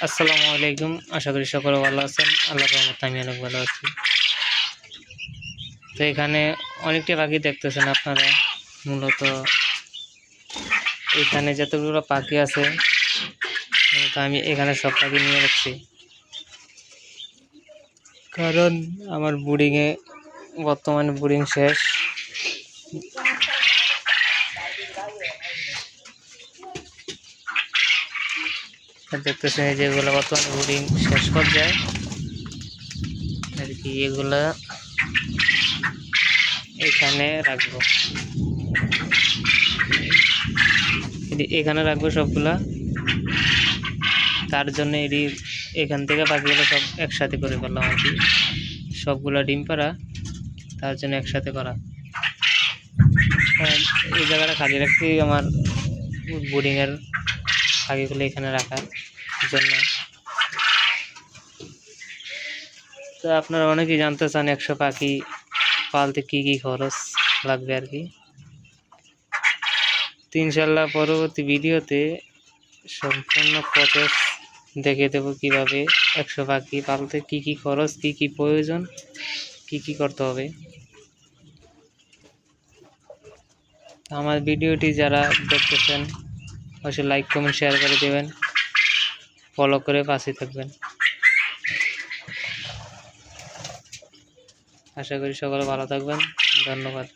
আসসালামু আলাইকুম। আশা করি সকলে ভালো আছেন। আল্লাহর রহমতে আমি অনেক ভালো আছি। তো এখানে অনেকটা পাখি দেখতেছেন আপনারা। মূলত এখানে যতগুলো পাখি আছে তো আমি এখানে সব পাখি নিয়ে রাখছি, কারণ আমার বোর্ডিংয়ে বর্তমানে বোর্ডিং শেষ। দেখতেছেন যেগুলো বর্তমানে বোর্ডিং শেষ পর্যায়ে আর কি, এগুলা এখানে রাখবো, সবগুলা। তার জন্য এখান থেকে পাখিগুলো সব একসাথে করে ফেললাম আর কি, সবগুলা ডিম পাড়া, তার জন্য একসাথে করা। এই জায়গাটা খালি রাখছি আমার বোর্ডিংয়ের পাখিগুলো এখানে রাখার জন্য। তো আপনারা অনেকেই জানতে চান 100 পাখি পালতে কি কি খরচ লাগবে আর কি। তো ইনশাল্লাহ পরবর্তী ভিডিওতে সম্পূর্ণ প্রসেস দেখে দেবো কিভাবে 100 পাখি পালতে কি কি খরচ, কি কি প্রয়োজন, কি কি করতে হবে। আমার ভিডিওটি যারা দেখতেছেন অবশ্যই লাইক কমেন্ট শেয়ার করে দেবেন, ফলো করে পাশে থাকবেন। আশা করি সকলে ভালো থাকবেন। ধন্যবাদ।